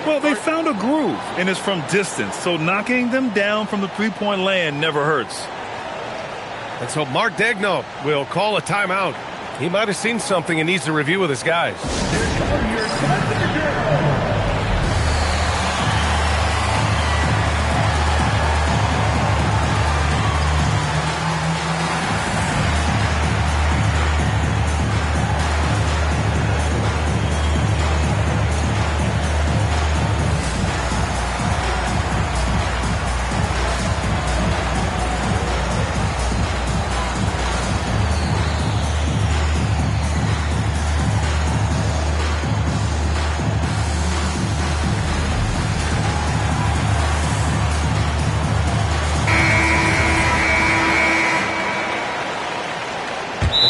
Well, they found a groove, and it's from distance, so knocking them down from the three-point land never hurts. And so Mark Daigneault will call a timeout. He might have seen something and needs to review with his guys.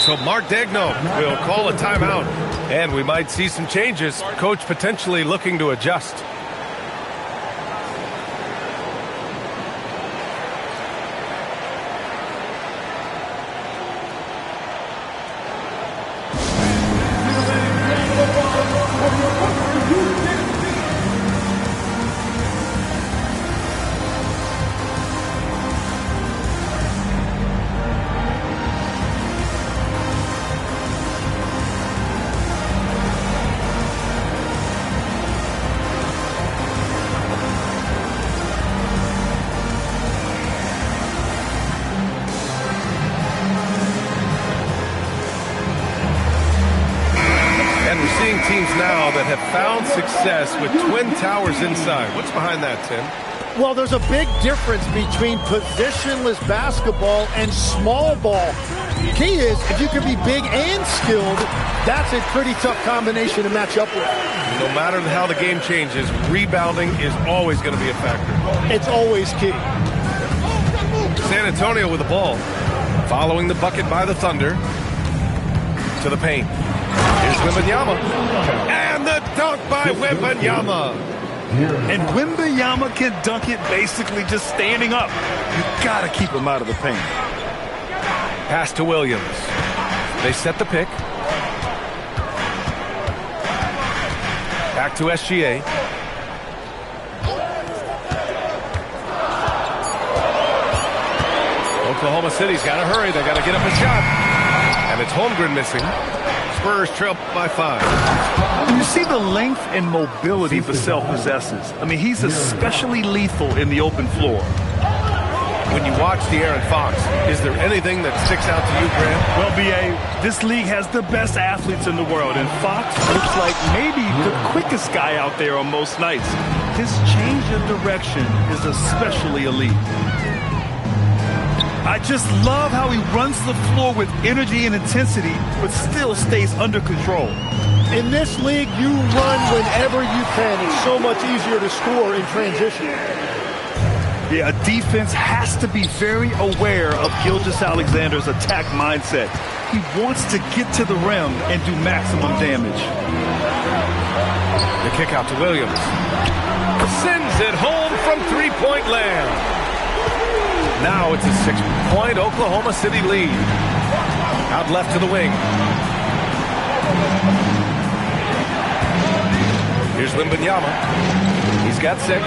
So Mark Daigneault will call a timeout, and we might see some changes. Coach potentially looking to adjust. Teams now that have found success with twin towers inside. What's behind that, Tim? Well, there's a big difference between positionless basketball and small ball. Key is, if you can be big and skilled, that's a pretty tough combination to match up with. No matter how the game changes, rebounding is always going to be a factor. It's always key. San Antonio with the ball. Following the bucket by the Thunder. To the paint. Here's Wembanyama. And the dunk by Wembanyama. And Wembanyama can dunk it basically just standing up. You got to keep him out of the paint. Pass to Williams. They set the pick. Back to SGA. Oklahoma City's got to hurry. They got to get up a shot. And it's Holmgren missing. Spurs trail by 5. You see the length and mobility Vassell possesses. I mean, he's especially lethal in the open floor. When you watch De'Aaron Fox, is there anything that sticks out to you, Grant? Well, B.A., this league has the best athletes in the world, and Fox looks like maybe the quickest guy out there on most nights. His change of direction is especially elite. I just love how he runs the floor with energy and intensity, but still stays under control. In this league, you run whenever you can. It's so much easier to score in transition. Yeah, a defense has to be very aware of Gilgeous-Alexander's attack mindset. He wants to get to the rim and do maximum damage. The kick out to Williams. Sends it home from three-point land. Now it's a 6-point Oklahoma City lead. Out left to the wing. Here's Wembanyama. He's got 6.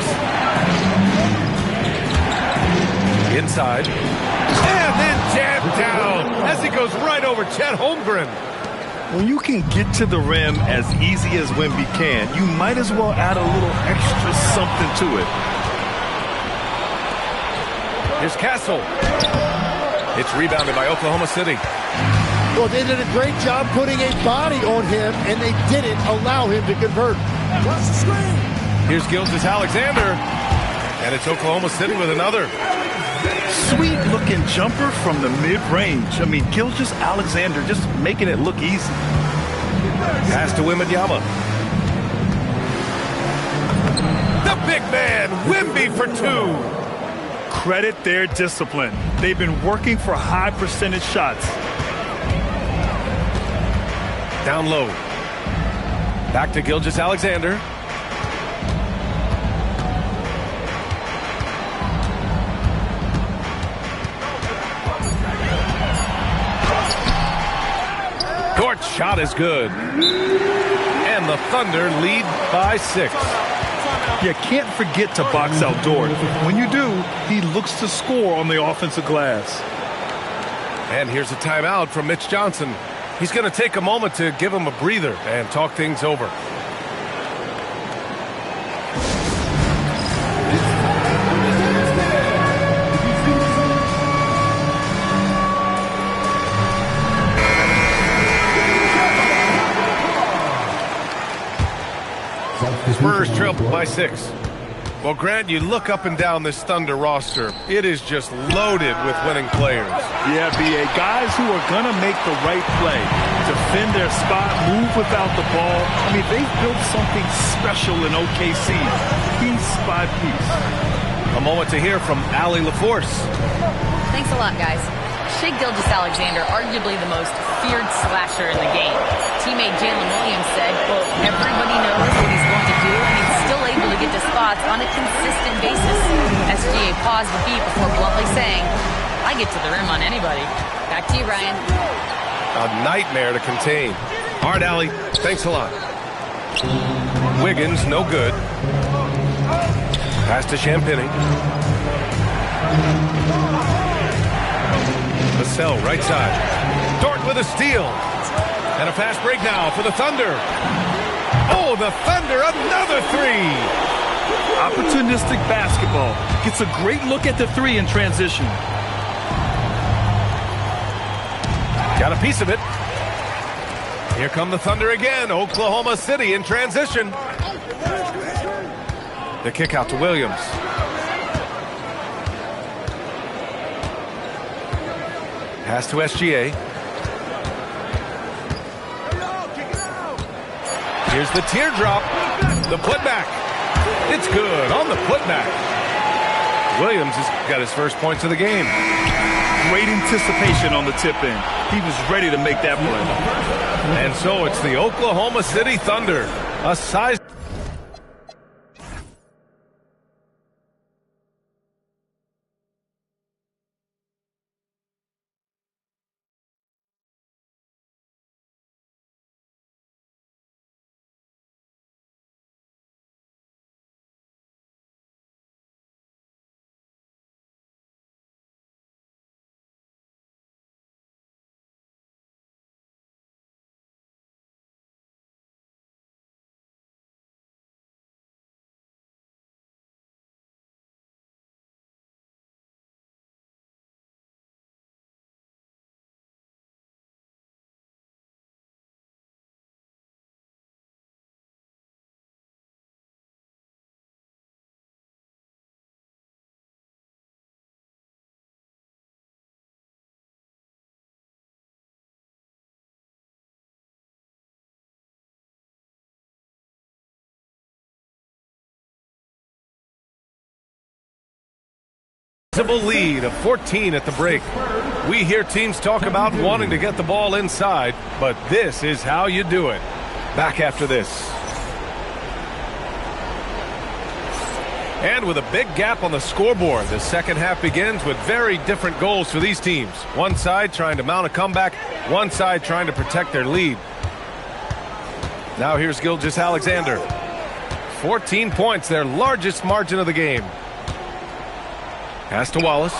Inside. And then jammed down as he goes right over Chet Holmgren. When you can get to the rim as easy as Wemby can, you might as well add a little extra something to it. Here's Castle. It's rebounded by Oklahoma City. Well, they did a great job putting a body on him, and they didn't allow him to convert. Here's Gilgeous-Alexander. And it's Oklahoma City with another. Sweet-looking jumper from the mid-range. I mean, Gilgeous-Alexander just making it look easy. Pass to Wembanyama. The big man, Wemby for 2. Credit their discipline. They've been working for high percentage shots. Down low. Back to Gilgeous-Alexander. Short shot is good. And the Thunder lead by 6. You can't forget to box out Dort. When you do, he looks to score on the offensive glass. And here's a timeout from Mitch Johnson. He's going to take a moment to give him a breather and talk things over. Spurs trail by 6. Well, Grant, you look up and down this Thunder roster. It is just loaded with winning players. Yeah, B.A. Guys who are going to make the right play, defend their spot, move without the ball. I mean, they've built something special in OKC, piece by piece. A moment to hear from Allie LaForce. Thanks a lot, guys. Shai Gilgeous-Alexander, arguably the most feared slasher in the game. Teammate Jalen Williams said, quote, everybody knows what he's going to do, and he's still able to get to spots on a consistent basis. SGA paused the beat before bluntly saying, I get to the rim on anybody. Back to you, Ryan. A nightmare to contain. All right, Allie, thanks a lot. Wiggins, no good. Pass to Champagny. Vassell, right side. Dort with a steal. And a fast break now for the Thunder. Oh, the Thunder, another three. Opportunistic basketball. Gets a great look at the three in transition. Got a piece of it. Here come the Thunder again. Oklahoma City in transition. The kick out to Williams. Pass to SGA. Here's the teardrop. The putback. It's good on the putback. Williams has got his first points of the game. Great anticipation on the tip-in. He was ready to make that play. And so it's the Oklahoma City Thunder. A size. Lead of 14 at the break. We hear teams talk about wanting to get the ball inside, but this is how you do it. Back after this. And with a big gap on the scoreboard, the second half begins with very different goals for these teams. One side trying to mount a comeback, one side trying to protect their lead. Now here's Gilgeous-Alexander. 14 points, their largest margin of the game. Pass to Wallace.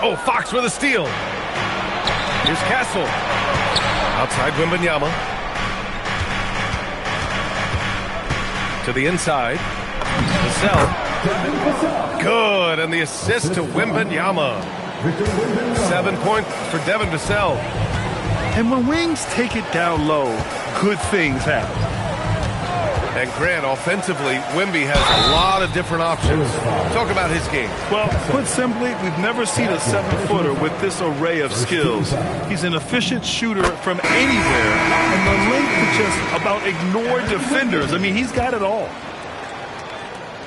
Oh, Fox with a steal. Here's Castle. Outside Wembanyama. To the inside. Vassell. Good, and the assist to Wembanyama. 7 points for Devin Vassell. And when Wings take it down low, good things happen. And Grant, offensively, Wemby has a lot of different options. Talk about his game. Well, put simply, we've never seen a 7-footer with this array of skills. He's an efficient shooter from anywhere, and the length to just about ignore defenders. I mean, he's got it all.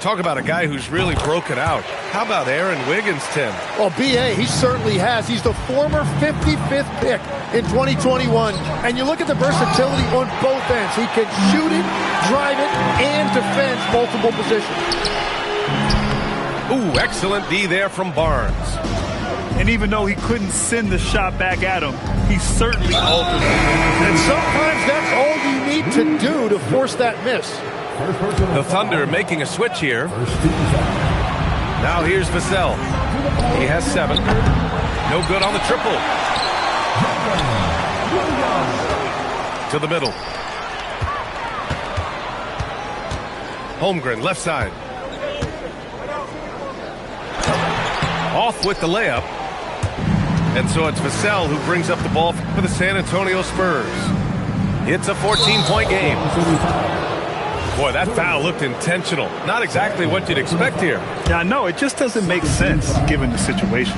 Talk about a guy who's really broken out. How about Aaron Wiggins, Tim? Well, B.A., he certainly has. He's the former 55th pick in 2021. And you look at the versatility on both ends. He can shoot it, drive it, and defend multiple positions. Ooh, excellent D there from Barnes. And even though he couldn't send the shot back at him, he certainly altered it. And sometimes that's all you need to do to force that miss. The Thunder making a switch here. Now here's Vassell. He has 7. No good on the triple. To the middle. Holmgren, left side. Off with the layup. And so it's Vassell who brings up the ball for the San Antonio Spurs. It's a 14-point game. Boy, that foul looked intentional. Not exactly what you'd expect here. Yeah, I know. It just doesn't make sense given the situation.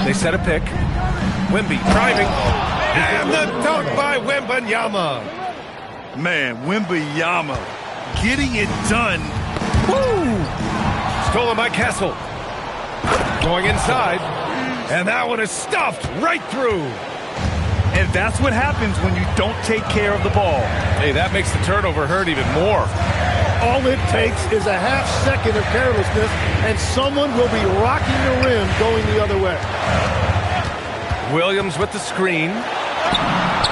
They set a pick. Wemby driving. And the dunk by Wembanyama. Man, Wembanyama getting it done. Woo! Stolen by Castle. Going inside. And that one is stuffed right through. And that's what happens when you don't take care of the ball. Hey, that makes the turnover hurt even more. All it takes is a half second of carelessness, and someone will be rocking the rim going the other way. Williams with the screen.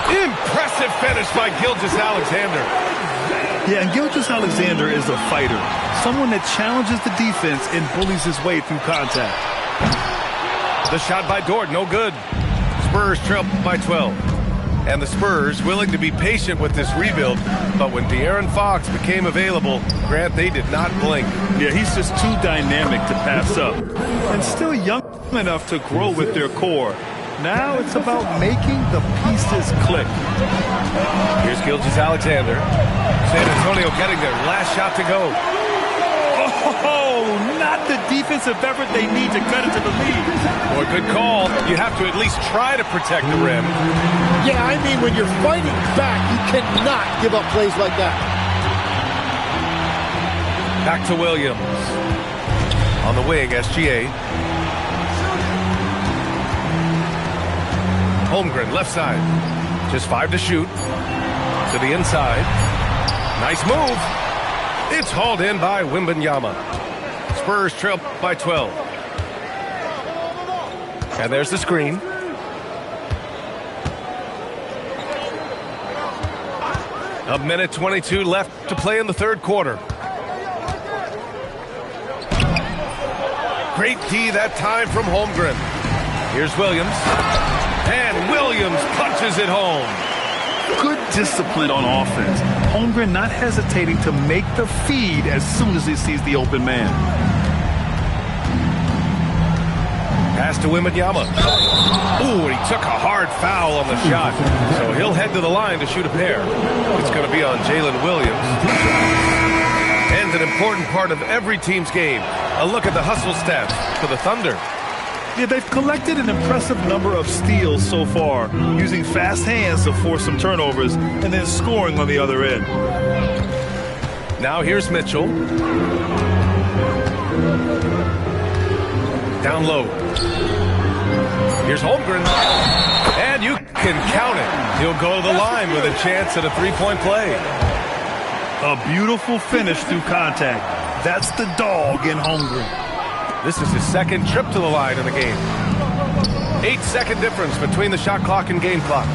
Impressive finish by Gilgeous-Alexander. Yeah, and Gilgeous-Alexander is a fighter. Someone that challenges the defense and bullies his way through contact. The shot by Dort, no good. Spurs trail by 12. And the Spurs willing to be patient with this rebuild, but when De'Aaron Fox became available, Grant, they did not blink. Yeah, he's just too dynamic to pass up. And still young enough to grow with their core. Now it's about making the pieces click. Here's Gilgeous-Alexander. San Antonio getting their last shot to go. Oh, not the defensive effort they need to cut into the lead. Boy, good call. You have to at least try to protect the rim. Yeah, I mean, when you're fighting back, you cannot give up plays like that. Back to Williams. On the wing, SGA. Holmgren, left side. Just 5 to shoot. To the inside. Nice move. It's hauled in by Wembanyama. Spurs trail by 12. And there's the screen. A minute 22 left to play in the third quarter. Great D that time from Holmgren. Here's Williams. And Williams punches it home. Good discipline on offense. Holmgren not hesitating to make the feed as soon as he sees the open man. Pass to Wembanyama. Ooh, and he took a hard foul on the shot. So he'll head to the line to shoot a pair. It's going to be on Jalen Williams. And an important part of every team's game. A look at the hustle stats for the Thunder. Yeah, they've collected an impressive number of steals so far, using fast hands to force some turnovers and then scoring on the other end. Now here's Mitchell. Down low. Here's Holmgren. And you can count it. He'll go to the line with a chance at a three-point play. A beautiful finish through contact. That's the dog in Holmgren. This is his second trip to the line in the game. 8-second difference between the shot clock and game clock.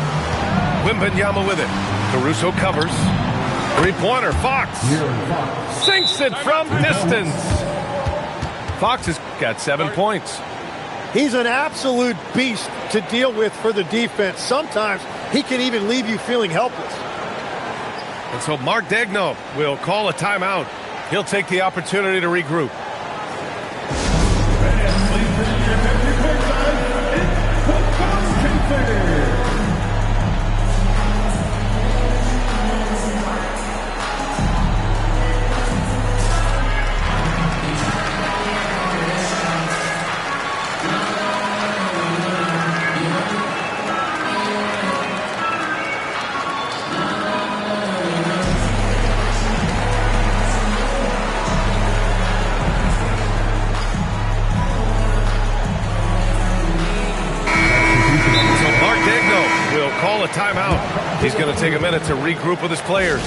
Wembanyama with it. Caruso covers. Three-pointer, Fox. Sinks it from distance. Fox has got 7 points. He's an absolute beast to deal with for the defense. Sometimes he can even leave you feeling helpless. And so Mark Daigneault will call a timeout. He'll take the opportunity to regroup. Call a timeout. He's going to take a minute to regroup with his players.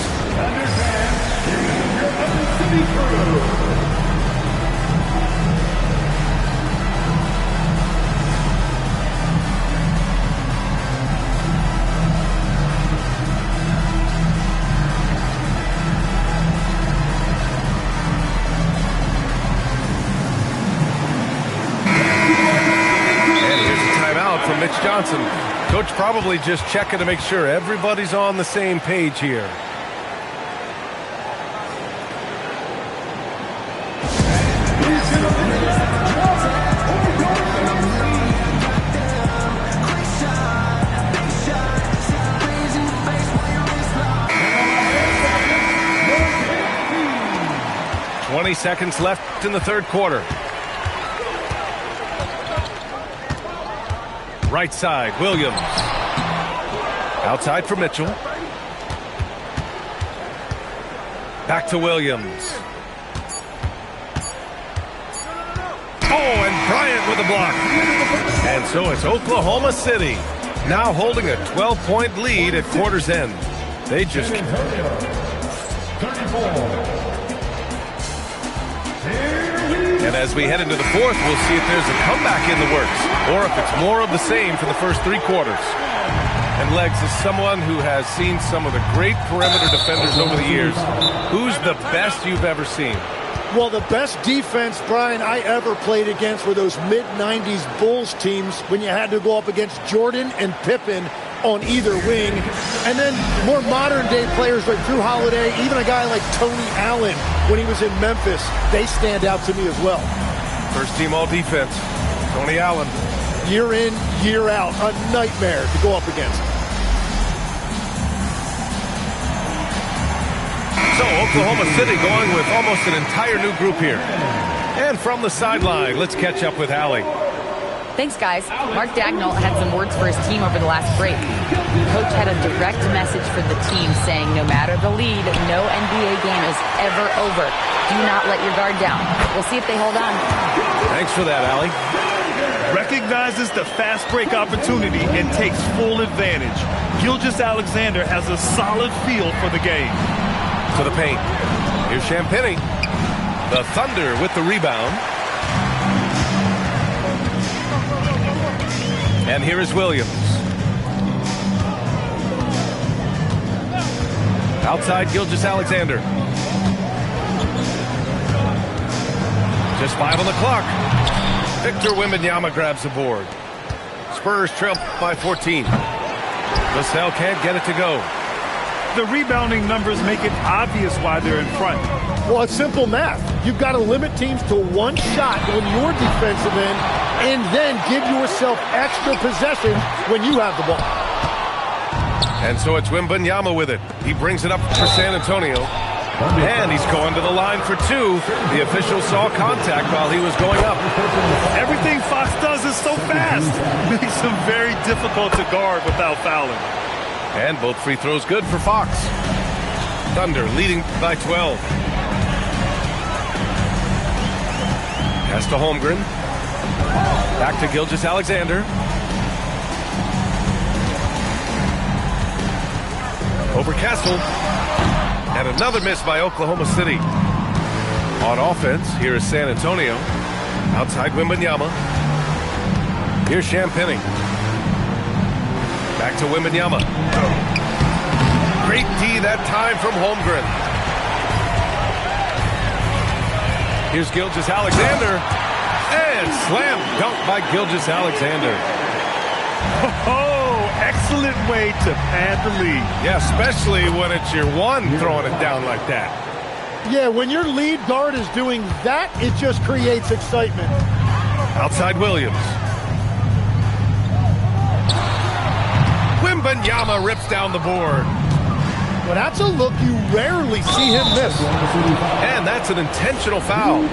Coach Johnson. Coach probably just checking to make sure everybody's on the same page here. Seconds left in the third quarter. Right side, Williams. Outside for Mitchell. Back to Williams. Oh, and Bryant with a block. And so it's Oklahoma City now holding a 12-point lead at quarter's end. They just... And as we head into the fourth, we'll see if there's a comeback in the works or if it's more of the same for the first three quarters. And Legs, is someone who has seen some of the great perimeter defenders over the years. Who's the best you've ever seen? Well, the best defense, Brian, I ever played against were those mid-90s Bulls teams when you had to go up against Jordan and Pippen on either wing. And then more modern-day players like Drew Holiday, even a guy like Tony Allen when he was in Memphis, they stand out to me as well. First team all-defense, Tony Allen. Year in, year out, a nightmare to go up against. So Oklahoma City going with almost an entire new group here. And from the sideline, let's catch up with Allie. Thanks, guys. Mark Dagnall had some words for his team over the last break. Coach had a direct message for the team saying no matter the lead, no NBA game is ever over. Do not let your guard down. We'll see if they hold on. Thanks for that, Allie. Recognizes the fast break opportunity and takes full advantage. Gilgeous-Alexander has a solid feel for the game. To the paint. Here's Champagnie. The Thunder with the rebound. And here is Williams. Outside Gilgeous-Alexander. Just 5 on the clock. Victor Wembanyama grabs the board. Spurs trail by 14. Vassell can't get it to go. The rebounding numbers make it obvious why they're in front. Well, it's simple math. You've got to limit teams to one shot on your defensive end and then give yourself extra possessions when you have the ball. And so it's Wembanyama with it. He brings it up for San Antonio. And he's going to the line for two. The official saw contact while he was going up. Everything Fox does is so fast. Makes him very difficult to guard without fouling. And both free throws good for Fox. Thunder leading by 12. Pass to Holmgren. Back to Gilgeous-Alexander. Over Castle. And another miss by Oklahoma City. On offense, here is San Antonio. Outside Wembanyama. Here's Champagnie. Back to Wembanyama. Great D that time from Holmgren. Here's Gilgeous-Alexander. And slam dunk by Gilgeous-Alexander. Oh, excellent way to pad the lead. Yeah, especially when it's your one throwing it down like that. Yeah, when your lead guard is doing that, it just creates excitement. Outside Williams. Wembanyama rips down the board. Well, that's a look you rarely see him miss. And that's an intentional foul.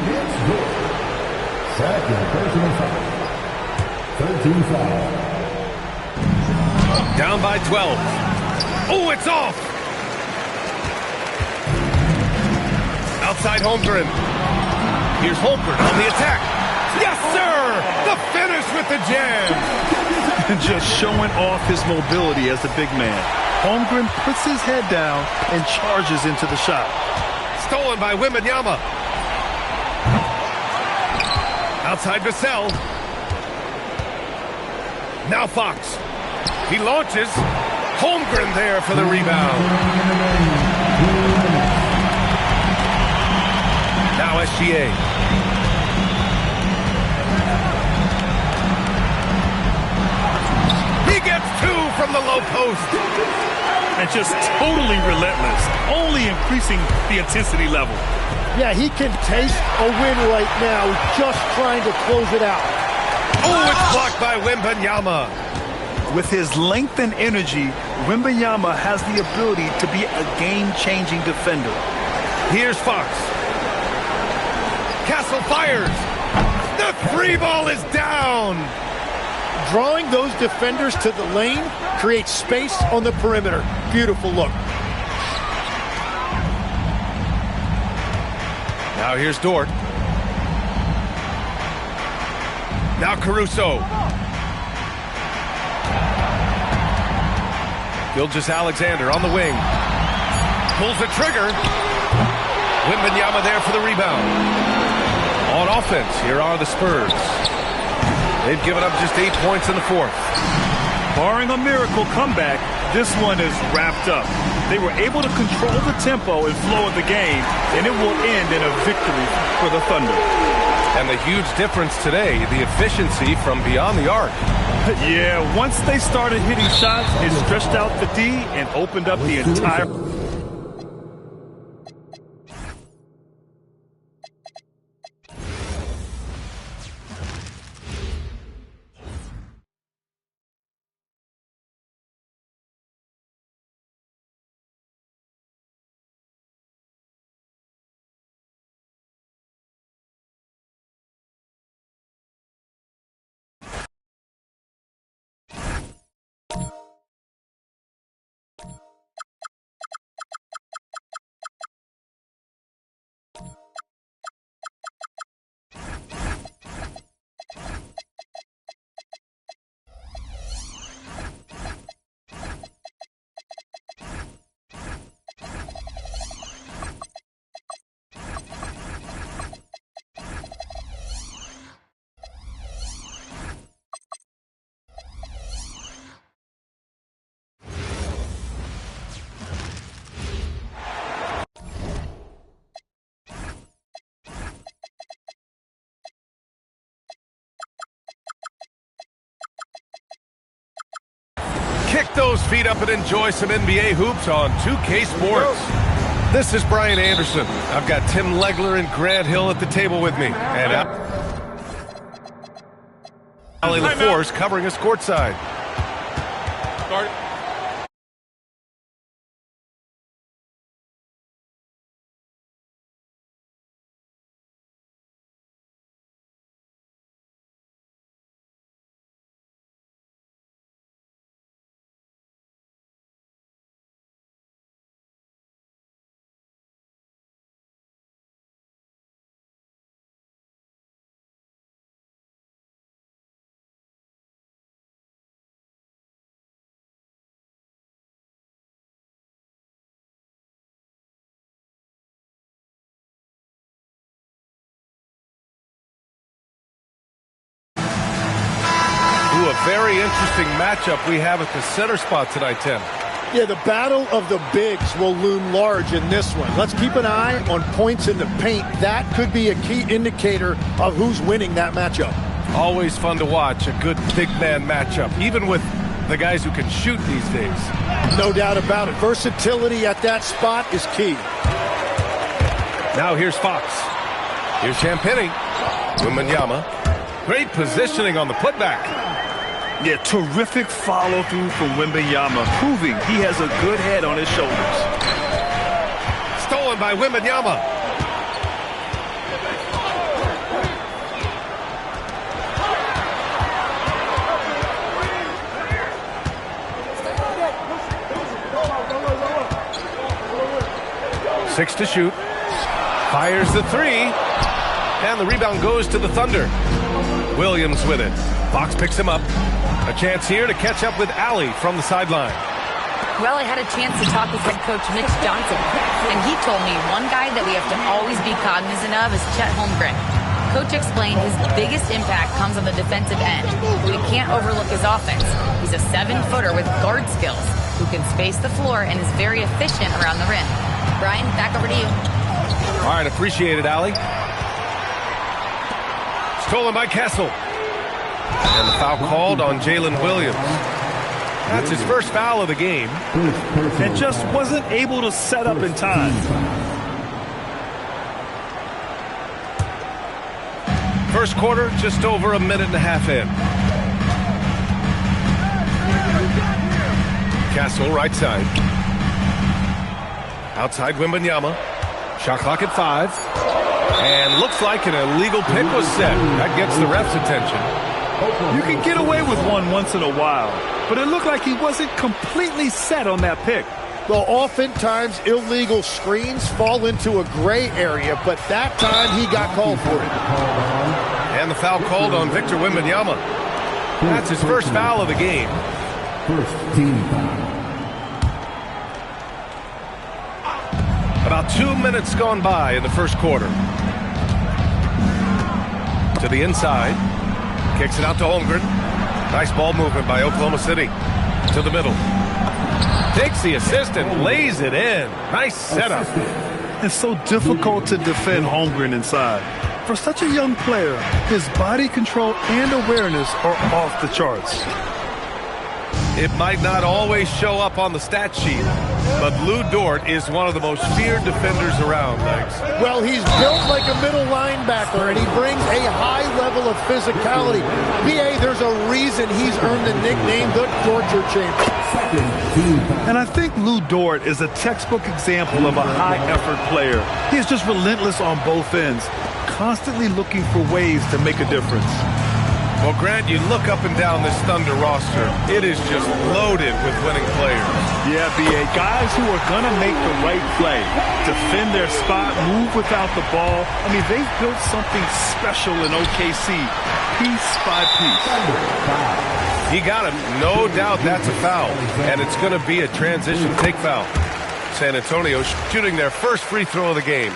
Down by 12. Oh, it's off. Outside Holmgren. Here's Holmgren on the attack. Yes, sir! The finish with the jam. Just showing off his mobility as a big man. Holmgren puts his head down and charges into the shot. Stolen by Wembanyama. Outside Vassell. Now Fox. He launches. Holmgren there for the rebound. Now SGA. post. And just totally relentless, only increasing the intensity level. Yeah, he can taste a win right now, just trying to close it out. Oh, it's blocked by Wembanyama. With his length and energy, Wembanyama has the ability to be a game-changing defender. Here's Fox. Castle fires. The free ball is down. Drawing those defenders to the lane creates space on the perimeter. Beautiful look. Now here's Dort. Now Caruso. Gilgeous-Alexander on the wing. Pulls the trigger. Wembanyama there for the rebound. On offense, here are the Spurs. They've given up just 8 points in the fourth. Barring a miracle comeback, this one is wrapped up. They were able to control the tempo and flow of the game, and it will end in a victory for the Thunder. And the huge difference today, the efficiency from beyond the arc. Yeah, once they started hitting shots, it stretched out the D and opened up the entire... Kick those feet up and enjoy some NBA hoops on 2K Sports. This is Brian Anderson. I've got Tim Legler and Grant Hill at the table with me. And Ali LaForce covering us courtside. Start. A very interesting matchup we have at the center spot tonight, Tim. Yeah, the battle of the bigs will loom large in this one. Let's keep an eye on points in the paint. That could be a key indicator of who's winning that matchup. Always fun to watch a good big man matchup, even with the guys who can shoot these days. No doubt about it. Versatility at that spot is key. Now here's Fox. Here's Champagny. Wembanyama. Great positioning on the putback. Yeah, terrific follow-through from Wembanyama, proving he has a good head on his shoulders. Stolen by Wembanyama. Six to shoot. Fires the three. And the rebound goes to the Thunder. Williams with it. Fox picks him up. A chance here to catch up with Ali from the sideline. Well, I had a chance to talk with head coach Mitch Johnson, and he told me one guy that we have to always be cognizant of is Chet Holmgren. Coach explained his biggest impact comes on the defensive end. We can't overlook his offense. He's a 7-footer with guard skills who can space the floor and is very efficient around the rim. Brian, back over to you. All right, appreciate it, Ali. Stolen by Kessel. And the foul called on Jalen Williams. That's his first foul of the game. And just wasn't able to set up in time. First quarter, just over a minute and a half in. Castle, right side. Outside Wembanyama. Shot clock at 5. And looks like an illegal pick was set. That gets the ref's attention. You can get away with one once in a while, but it looked like he wasn't completely set on that pick. Well, oftentimes illegal screens fall into a gray area, but that time he got called for it. And the foul called on Victor Wembanyama. That's his first foul of the game. First team foul. About 2 minutes gone by in the first quarter. To the inside. Kicks it out to Holmgren. Nice ball movement by Oklahoma City. To the middle. Takes the assist and lays it in. Nice setup. It's so difficult to defend Holmgren inside. For such a young player, his body control and awareness are off the charts. It might not always show up on the stat sheet, but Lou Dort is one of the most feared defenders around, Legs. Well, he's built like a middle linebacker, and he brings a high level of physicality. B.A., there's a reason he's earned the nickname the Torture Chamber. And I think Lou Dort is a textbook example of a high-effort player. He is just relentless on both ends, constantly looking for ways to make a difference. Well, Grant, you look up and down this Thunder roster, it is just loaded with winning players. Yeah, B.A., guys who are going to make the right play, defend their spot, move without the ball. I mean, they've built something special in OKC, piece by piece. He got him. No doubt that's a foul, and it's going to be a transition take foul. San Antonio shooting their first free throw of the game.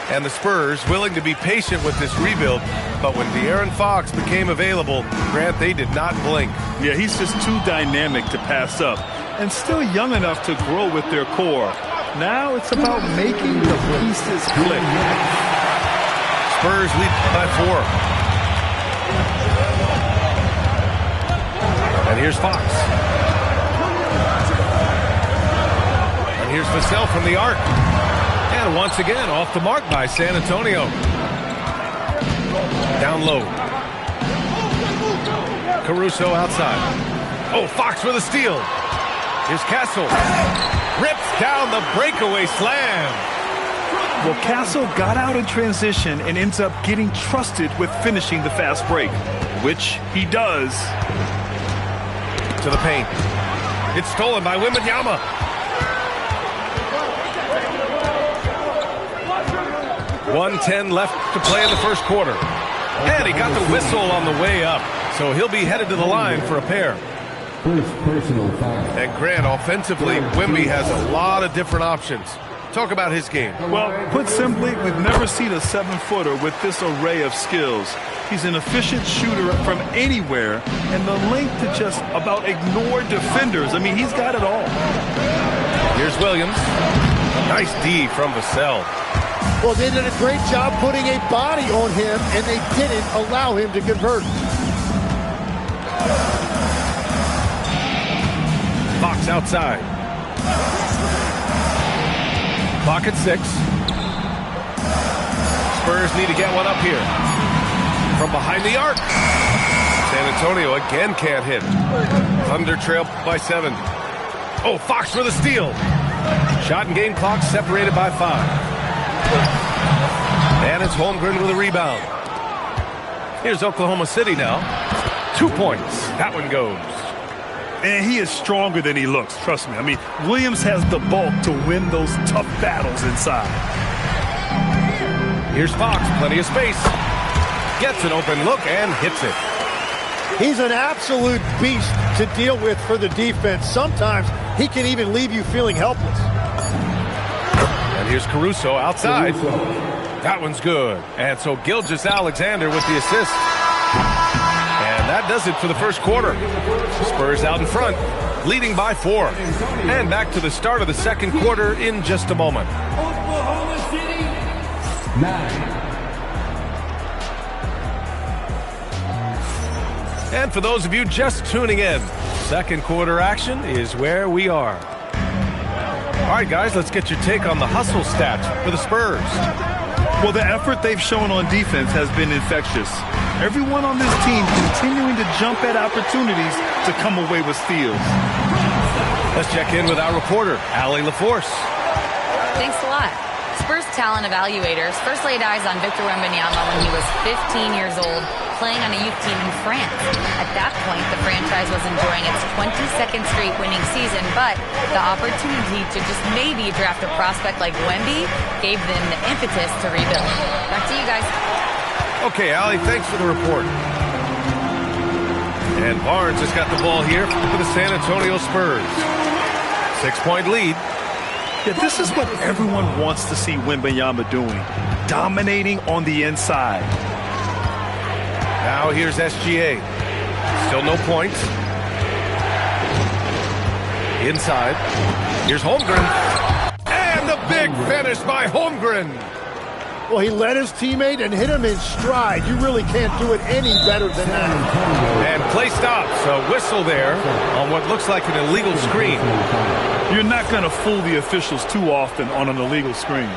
And the Spurs willing to be patient with this rebuild, but when De'Aaron Fox became available, Grant, they did not blink. Yeah, he's just too dynamic to pass up, and still young enough to grow with their core. Now it's about making the pieces click. Spurs lead by 4. And here's Fox. And here's Vassell from the arc. And once again, off the mark by San Antonio. Down low. Caruso outside. Oh, Fox with a steal. Here's Castle. Rips down the breakaway slam. Well, Castle got out in transition and ends up getting trusted with finishing the fast break, which he does. To the paint. It's stolen by Wembanyama. .110 left to play in the first quarter. And he got the whistle on the way up. So he'll be headed to the line for a pair. First personal foul. And Grant, offensively, Wemby has a lot of different options. Talk about his game. Well, put simply, we've never seen a 7-footer with this array of skills. He's an efficient shooter from anywhere, and the length to just about ignore defenders. I mean, he's got it all. Here's Williams. Nice D from Vassell. Well, they did a great job putting a body on him, and they didn't allow him to convert. Fox outside. Clock at 6. Spurs need to get one up here. From behind the arc. San Antonio again can't hit. Thunder trail by 7. Oh, Fox with a steal. Shot and game clock separated by 5. And it's Holmgren with a rebound. Here's Oklahoma City now. 2 points. That one goes. And he is stronger than he looks, trust me. I mean, Williams has the bulk to win those tough battles inside. Here's Fox, plenty of space. Gets an open look and hits it. He's an absolute beast to deal with for the defense. Sometimes he can even leave you feeling helpless. And here's Caruso outside. That one's good. And so Gilgeous-Alexander with the assist. And that does it for the first quarter. Spurs out in front, leading by 4. And back to the start of the second quarter in just a moment. Oklahoma City 9. And for those of you just tuning in, Second quarter action is where we are. All right, guys, let's get your take on the hustle stats for the Spurs. Well, the effort they've shown on defense has been infectious. Everyone on this team continuing to jump at opportunities to come away with steals. Let's check in with our reporter, Allie LaForce. Thanks a lot. Spurs talent evaluators first laid eyes on Victor Wembanyama when he was 15 years old, playing on a youth team in France. At that point, the franchise was enjoying its 22nd straight winning season, but the opportunity to just maybe draft a prospect like Wemby gave them the impetus to rebuild. Back to you guys. Okay, Allie, thanks for the report. And Barnes has got the ball here for the San Antonio Spurs. 6-point lead. Yeah, this is what everyone wants to see Wembanyama doing, dominating on the inside. Now here's SGA. Still no points. Inside. Here's Holmgren. And the big finish by Holmgren. Well, he led his teammate and hit him in stride. You really can't do it any better than that. And play stops. A whistle there on what looks like an illegal screen. You're not going to fool the officials too often on an illegal screen.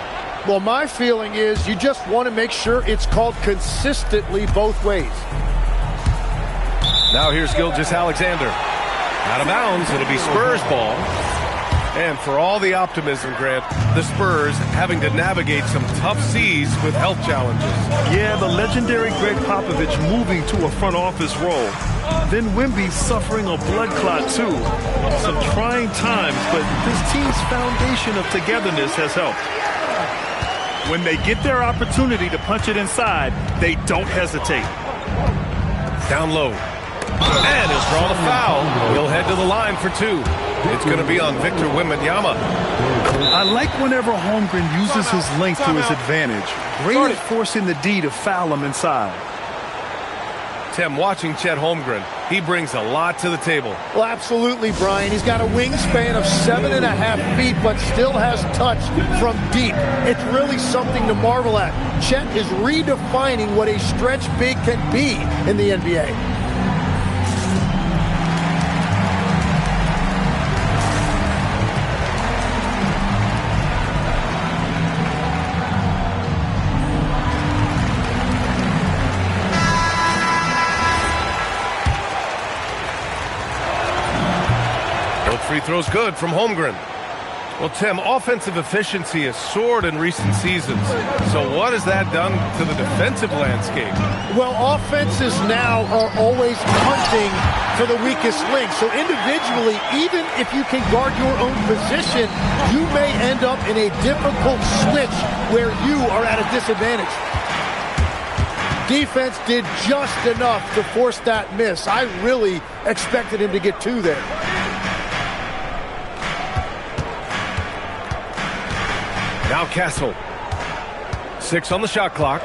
Well, my feeling is you just want to make sure it's called consistently both ways. Now here's Gilgeous-Alexander. Out of bounds. It'll be Spurs ball. And for all the optimism, Grant, the Spurs having to navigate some tough seas with health challenges. Yeah, the legendary Greg Popovich moving to a front office role. Then Wemby suffering a blood clot, too. Some trying times, but this team's foundation of togetherness has helped. When they get their opportunity to punch it inside, they don't hesitate. Down low. And he'll draw the foul. He'll head to the line for two. It's going to be on Victor Wembanyama. I like whenever Holmgren uses his length to his advantage. Great at forcing the D to foul him inside. Tim, watching Chet Holmgren, he brings a lot to the table. Well, absolutely, Brian. He's got a wingspan of 7.5 feet, but still has touch from deep. It's really something to marvel at. Chet is redefining what a stretch big can be in the NBA. Free throw's good from Holmgren. Well, Tim, offensive efficiency has soared in recent seasons. So what has that done to the defensive landscape? Well, offenses now are always hunting for the weakest link. So individually, even if you can guard your own position, you may end up in a difficult switch where you are at a disadvantage. Defense did just enough to force that miss. I really expected him to get two there. Now Castle. 6 on the shot clock.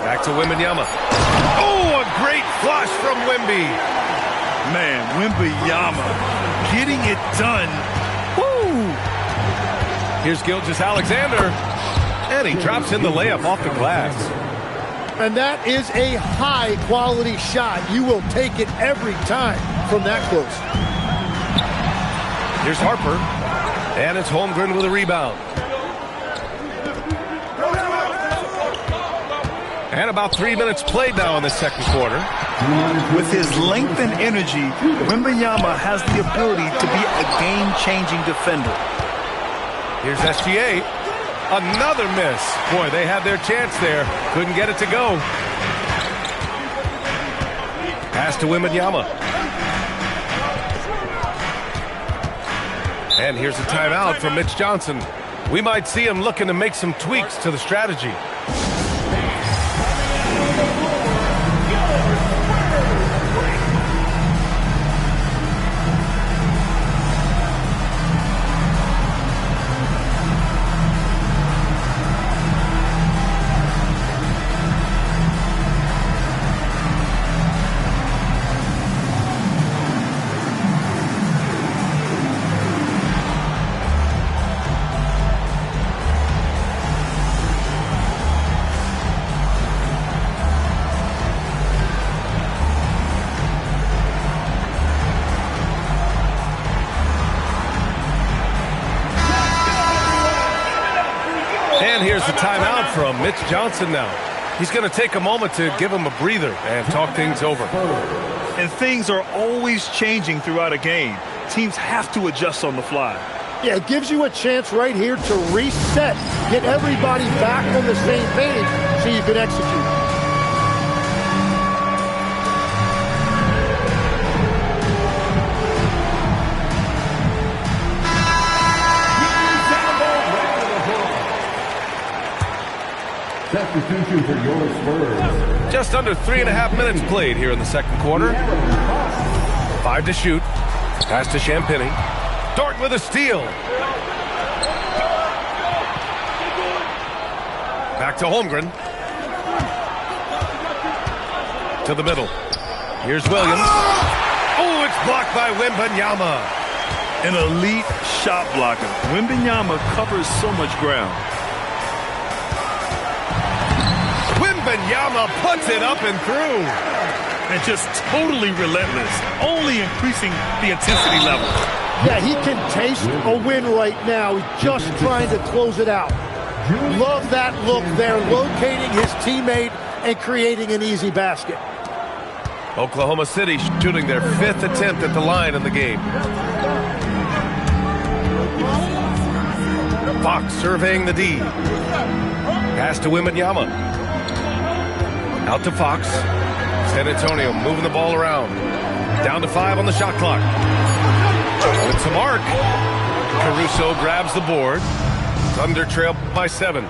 Back to Wembanyama. Oh, a great flush from Wemby. Man, Wembanyama getting it done. Woo! Here's Gilgeous-Alexander. And he drops in the layup off the glass. And that is a high-quality shot. You will take it every time from that close. Here's Harper. And it's Holmgren with a rebound. And about 3 minutes played now in the second quarter. With his length and energy, Wembanyama has the ability to be a game-changing defender. Here's SGA. Another miss. Boy, they had their chance there. Couldn't get it to go. Pass to Wembanyama. And here's a timeout from Mitch Johnson. We might see him looking to make some tweaks to the strategy. And here's the timeout from Mitch Johnson now. He's going to take a moment to give him a breather and talk things over. And things are always changing throughout a game. Teams have to adjust on the fly. Yeah, it gives you a chance right here to reset, get everybody back on the same page so you can execute. Substitution for your Spurs. Just under 3.5 minutes played here in the second quarter. 5 to shoot. Pass to Champagny. Dort with a steal. Back to Holmgren. To the middle. Here's Williams. Oh, it's blocked by Wembanyama. An elite shot blocker. Wembanyama covers so much ground. Wembanyama puts it up and through. And just totally relentless, only increasing the intensity level. Yeah, he can taste a win right now. He's just trying to close it out. Love that look there, locating his teammate and creating an easy basket. Oklahoma City shooting their 5th attempt at the line in the game. Fox surveying the D. Pass to Wembanyama. Out to Fox. San Antonio moving the ball around. Down to 5 on the shot clock. It's a mark. Caruso grabs the board. Thunder trail by 7.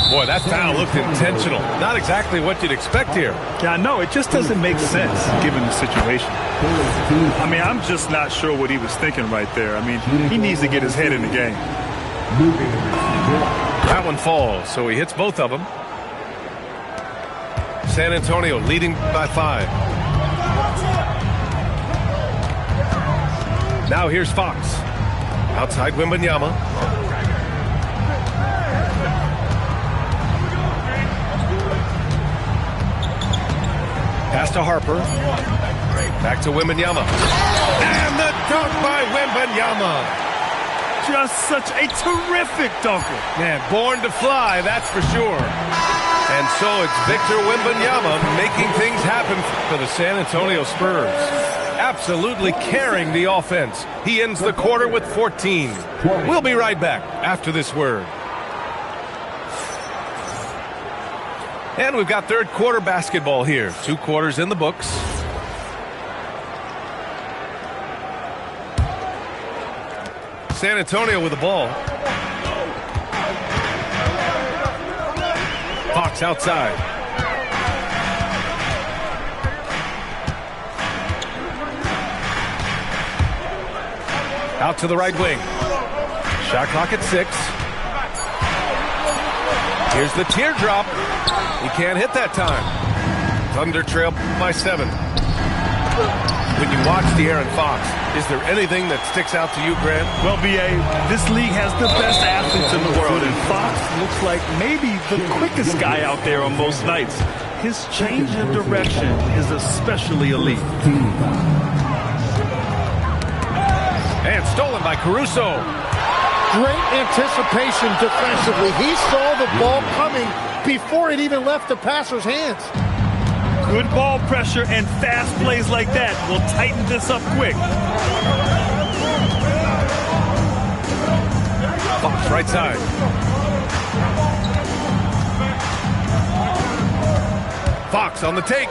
Boy, that foul looked intentional. Not exactly what you'd expect here. Yeah, I know. It just doesn't make sense given the situation. I mean, I'm just not sure what he was thinking right there. I mean, he needs to get his head in the game. That one falls, so he hits both of them. San Antonio leading by 5. Now here's Fox. Outside Wembanyama. Pass to Harper. Back to Wembanyama. And the dunk by Wembanyama. Just such a terrific dunker. Man, born to fly, that's for sure. And so it's Victor Wembanyama making things happen for the San Antonio Spurs. Absolutely carrying the offense. He ends the quarter with 14. We'll be right back after this word. And we've got third quarter basketball here. 2 quarters in the books. San Antonio with the ball. Fox outside. Out to the right wing. Shot clock at 6. Here's the teardrop. He can't hit that time. Thunder trail by 7. When you watch De'Aaron Fox, is there anything that sticks out to you, Grant? Well, B.A., this league has the best athletes in the world, and Fox looks like maybe the quickest guy out there on most nights. His change of direction is especially elite. And stolen by Caruso. Great anticipation defensively. He saw the ball coming before it even left the passer's hands. Good ball pressure and fast plays like that will tighten this up quick. Fox right side. Fox on the take.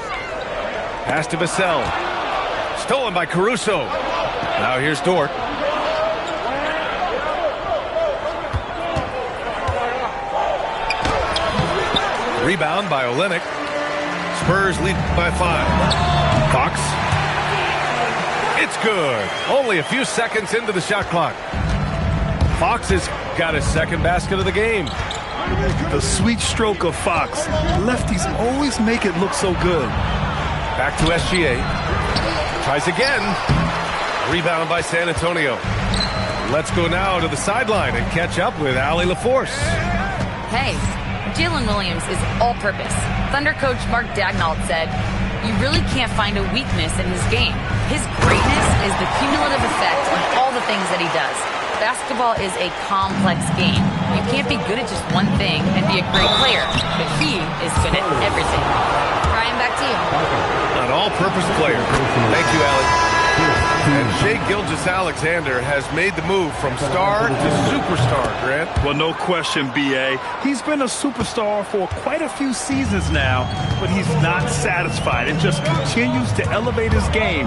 Pass to Vassell. Stolen by Caruso. Now here's Dort. Rebound by Olynyk. Spurs lead by 5. Fox. It's good. Only a few seconds into the shot clock. Fox has got his second basket of the game. The sweet stroke of Fox. Lefties always make it look so good. Back to SGA. Tries again. Rebound by San Antonio. Let's go now to the sideline and catch up with Allie LaForce. Hey, Jalen Williams is all-purpose. Thunder coach Mark Daigneault said, "You really can't find a weakness in his game. His greatness is the cumulative effect of all the things that he does. Basketball is a complex game. You can't be good at just one thing and be a great player, but he is good at everything. Brian, back to you. An all-purpose player. Thank you, Alec. And Shai Gilgeous-Alexander has made the move from star to superstar, Grant. Well, no question, B.A. He's been a superstar for quite a few seasons now, but he's not satisfied and just continues to elevate his game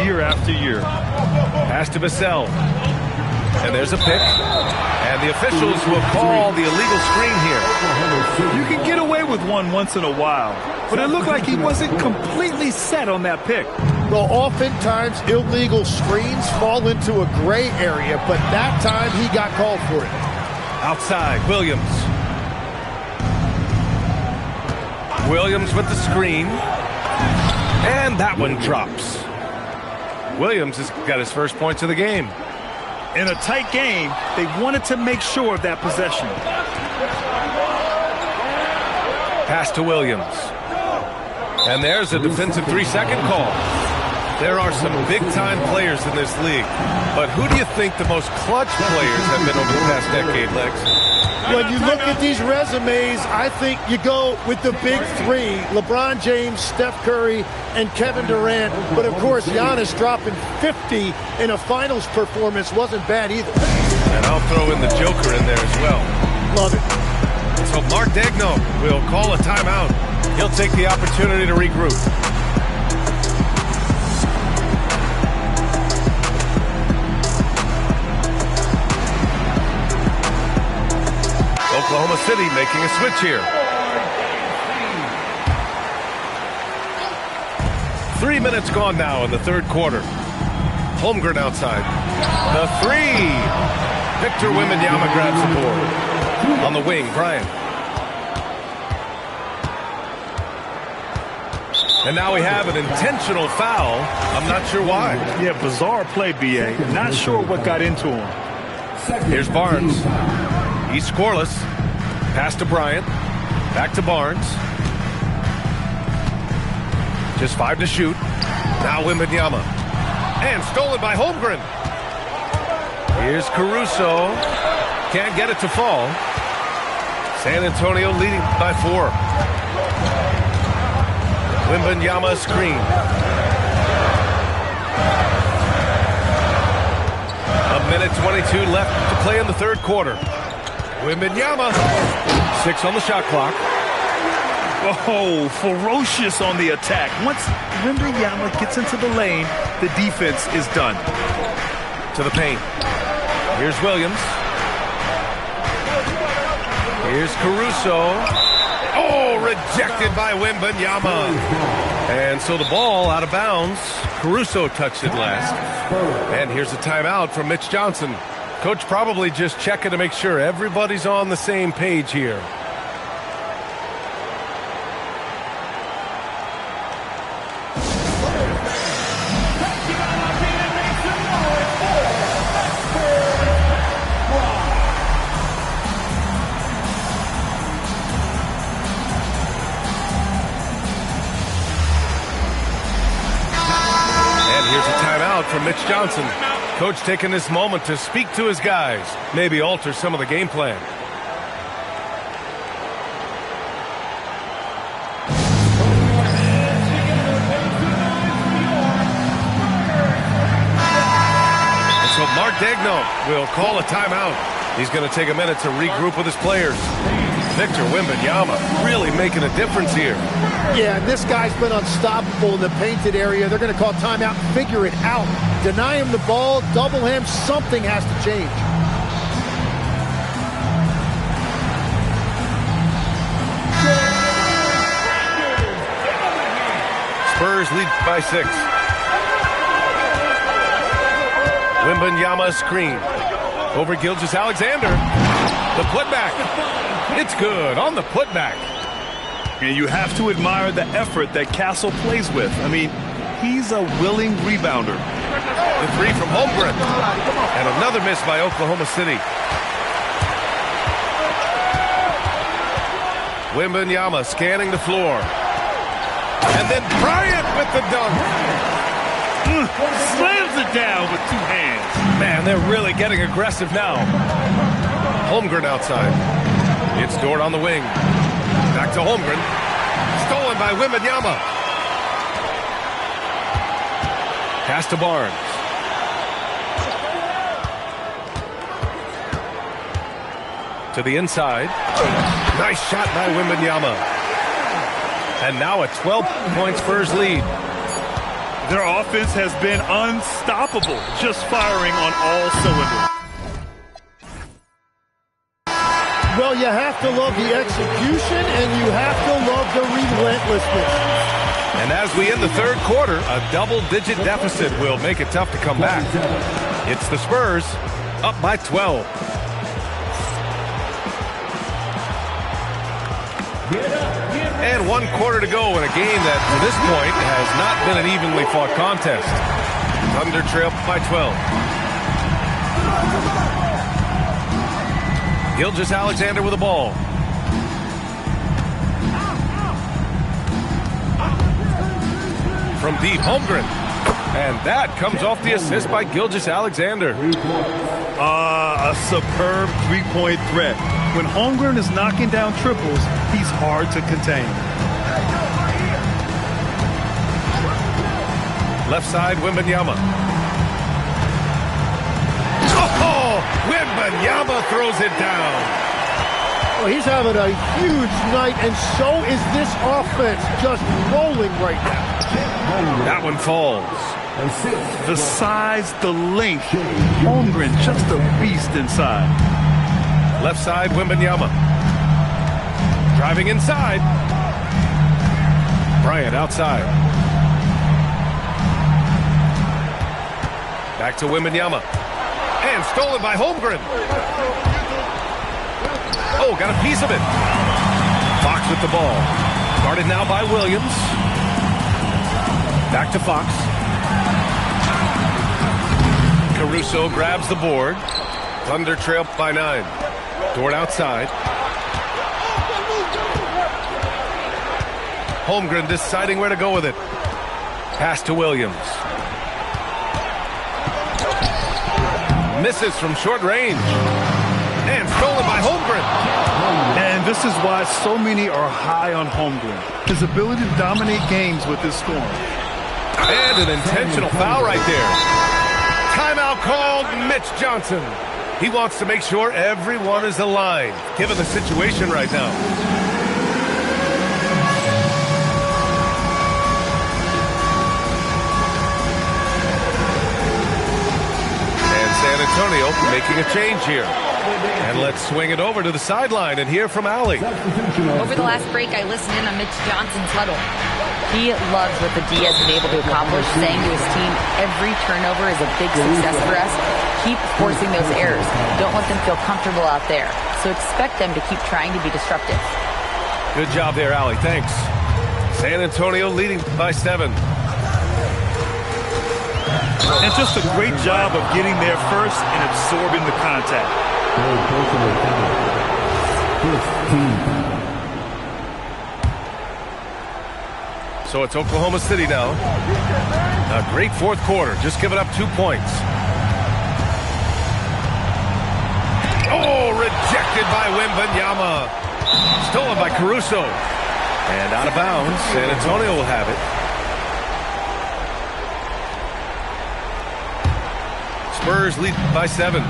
year after year. Pass to Vassell. And there's a pick. And the officials will call the illegal screen here. You can get away with one once in a while, but it looked like he wasn't completely set on that pick. Well, oftentimes illegal screens fall into a gray area, but that time he got called for it. Outside, Williams. Williams with the screen. And that one drops. Williams has got his first points of the game. In a tight game, they wanted to make sure of that possession. Pass to Williams. And there's a defensive 3-second call. There are some big-time players in this league. But who do you think the most clutch players have been over the past decade, Lex? When you look at these resumes, I think you go with the big three: LeBron James, Steph Curry, and Kevin Durant. But, of course, Giannis dropping 50 in a finals performance wasn't bad either. And I'll throw in the Joker in there as well. Love it. So Mark Daigneault will call a timeout. He'll take the opportunity to regroup. Oklahoma City making a switch here. 3 minutes gone now in the third quarter. Holmgren outside. The three. Victor Wembanyama grabs the board. On the wing, Bryant. And now we have an intentional foul. I'm not sure why. Yeah, bizarre play, B.A. Not sure what got into him. Here's Barnes. He's scoreless. Pass to Bryant. Back to Barnes. Just 5 to shoot. Now Wembanyama. And stolen by Holmgren. Here's Caruso. Can't get it to fall. San Antonio leading by 4. Wembanyama screen. A minute 22 left to play in the third quarter. Wembanyama, 6 on the shot clock. Oh, ferocious on the attack. Once Wembanyama gets into the lane, the defense is done. To the paint. Here's Williams. Here's Caruso. Oh, rejected by Wembanyama. And so the ball out of bounds. Caruso touched it last. And here's a timeout from Mitch Johnson. Coach probably just checking to make sure everybody's on the same page here. And here's a timeout from Mitch Johnson. Coach taking this moment to speak to his guys, maybe alter some of the game plan. And so Mark Daigneault will call a timeout. He's going to take a minute to regroup with his players. Victor Wembanyama really making a difference here. Yeah, and this guy's been unstoppable in the painted area. They're going to call timeout and figure it out. Deny him the ball, double him, something has to change. Spurs lead by 6. Wembanyama screen. Over Gilgeous-Alexander. The putback. It's good on the putback. And you have to admire the effort that Castle plays with. I mean, he's a willing rebounder. The three from Holmgren. And another miss by Oklahoma City. Wembanyama scanning the floor. And then Bryant with the dunk. Slams it down with 2 hands. Man, they're really getting aggressive now. Holmgren outside. It's Dort on the wing. Back to Holmgren. Stolen by Wembanyama. Pass to Barnes. To the inside. Nice shot by Wembanyama. And now a 12-point Spurs lead. Their offense has been unstoppable, just firing on all cylinders. Well, you have to love the execution, and you have to love the relentlessness. And as we end the third quarter, a double-digit deficit will make it tough to come back. It's the Spurs up by 12. And 1 quarter to go in a game that, to this point, has not been an evenly fought contest. Thunder trail by 12. Gilgeous-Alexander with the ball. From deep, Holmgren. And that comes off the assist by Gilgeous-Alexander. A superb three-point threat. When Holmgren is knocking down triples, he's hard to contain. Left side, Wembanyama. Oh, Wembanyama throws it down. Well, he's having a huge night, and so is this offense, just rolling right now. That one falls. The size, the length. Holmgren, just a beast inside. Left side, Wembanyama. Driving inside. Bryant outside. Back to Wembanyama. And stolen by Holmgren. Oh, got a piece of it. Fox with the ball. Guarded now by Williams. Back to Fox. Caruso grabs the board. Thunder trail by 9. Dort outside. Holmgren deciding where to go with it. Pass to Williams. Misses from short range. And stolen by Holmgren. And this is why so many are high on Holmgren. His ability to dominate games with his scoring. And an intentional foul right there. Timeout called, Mitch Johnson. He wants to make sure everyone is aligned, given the situation right now. And San Antonio making a change here. And let's swing it over to the sideline and hear from Allie. Over the last break, I listened in on Mitch Johnson's huddle. He loves what the D has been able to accomplish, saying to his team, every turnover is a big success for us. Keep forcing those errors. Don't let them feel comfortable out there. So expect them to keep trying to be disruptive. Good job there, Allie. Thanks. San Antonio leading by 7. And just a great job of getting there first and absorbing the contact. So it's Oklahoma City now. A great fourth quarter. Just giving up 2 points. Oh, rejected by Wembanyama. Stolen by Caruso. And out of bounds. San Antonio will have it. Spurs lead by 7.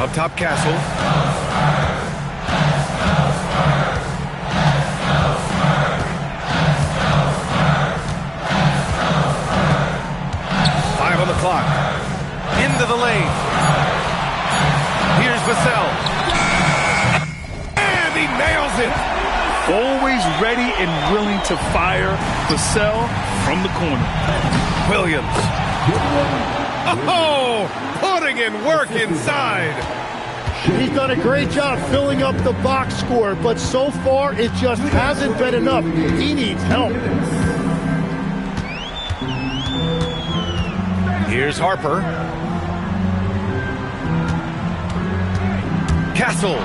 Up top, Castle. On the clock. Into the lane. Here's Vassell. And he nails it. Always ready and willing to fire. Vassell from the corner. Williams. Oh, putting in work inside. He's done a great job filling up the box score, but so far it just hasn't been enough. He needs help. Here's Harper. Castle.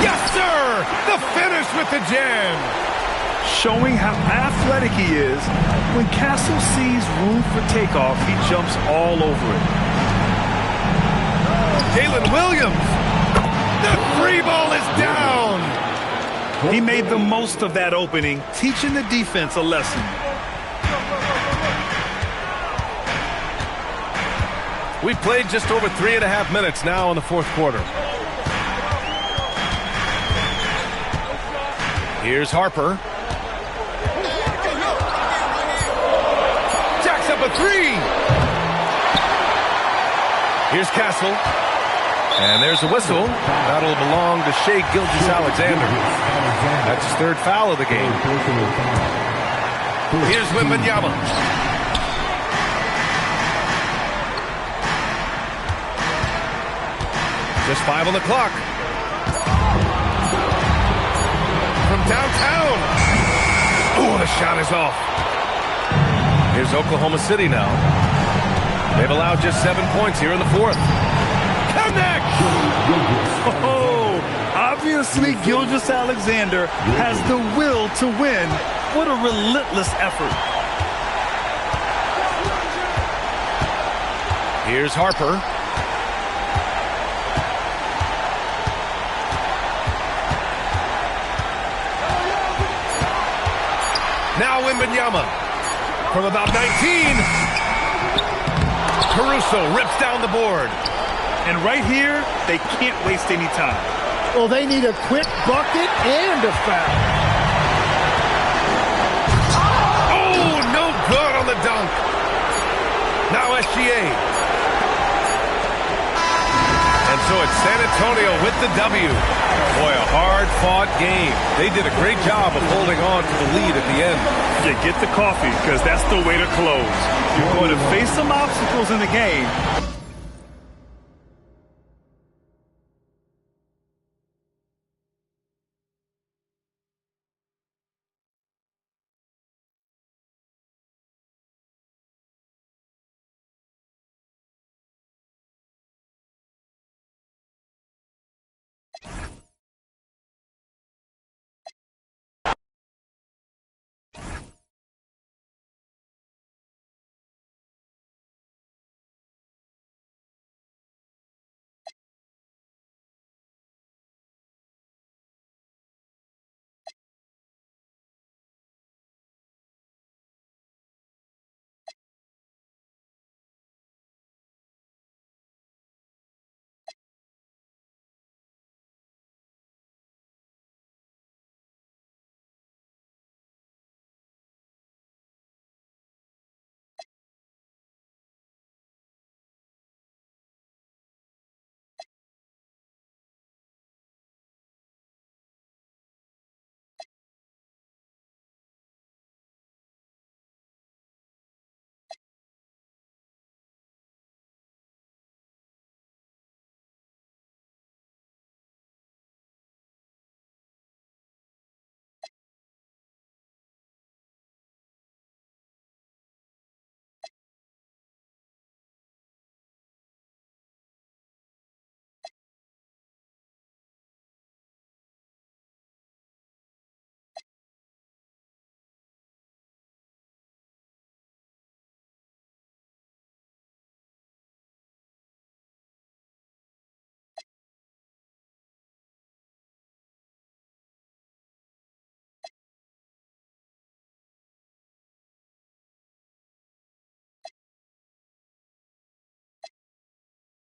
Yes, sir! The finish with the jam. showing how athletic he is. When Castle sees room for takeoff, he jumps all over it. Jalen Williams. The free ball is down. He made the most of that opening, teaching the defense a lesson. We've played just over 3.5 minutes now in the fourth quarter. Here's Harper. Jacks up a three. Here's Castle. And there's a whistle. That'll belong to Shai Gilgeous-Alexander. That's his third foul of the game. Here's Wembanyama. Just 5 on the clock. From downtown. Oh, the shot is off. Here's Oklahoma City now. They've allowed just 7 points here in the fourth. Connect! Oh, obviously Gilgeous-Alexander has the will to win. What a relentless effort. Here's Harper. Now Wembanyama from about 19. Caruso rips down the board. And right here, they can't waste any time. Well, they need a quick bucket and a foul. Oh, no good on the dunk. Now SGA. And so it's San Antonio with the W. Boy, a hard-fought game. They did a great job of holding on to the lead at the end. Yeah, get the coffee, because that's the way to close. You're going to face some obstacles in the game,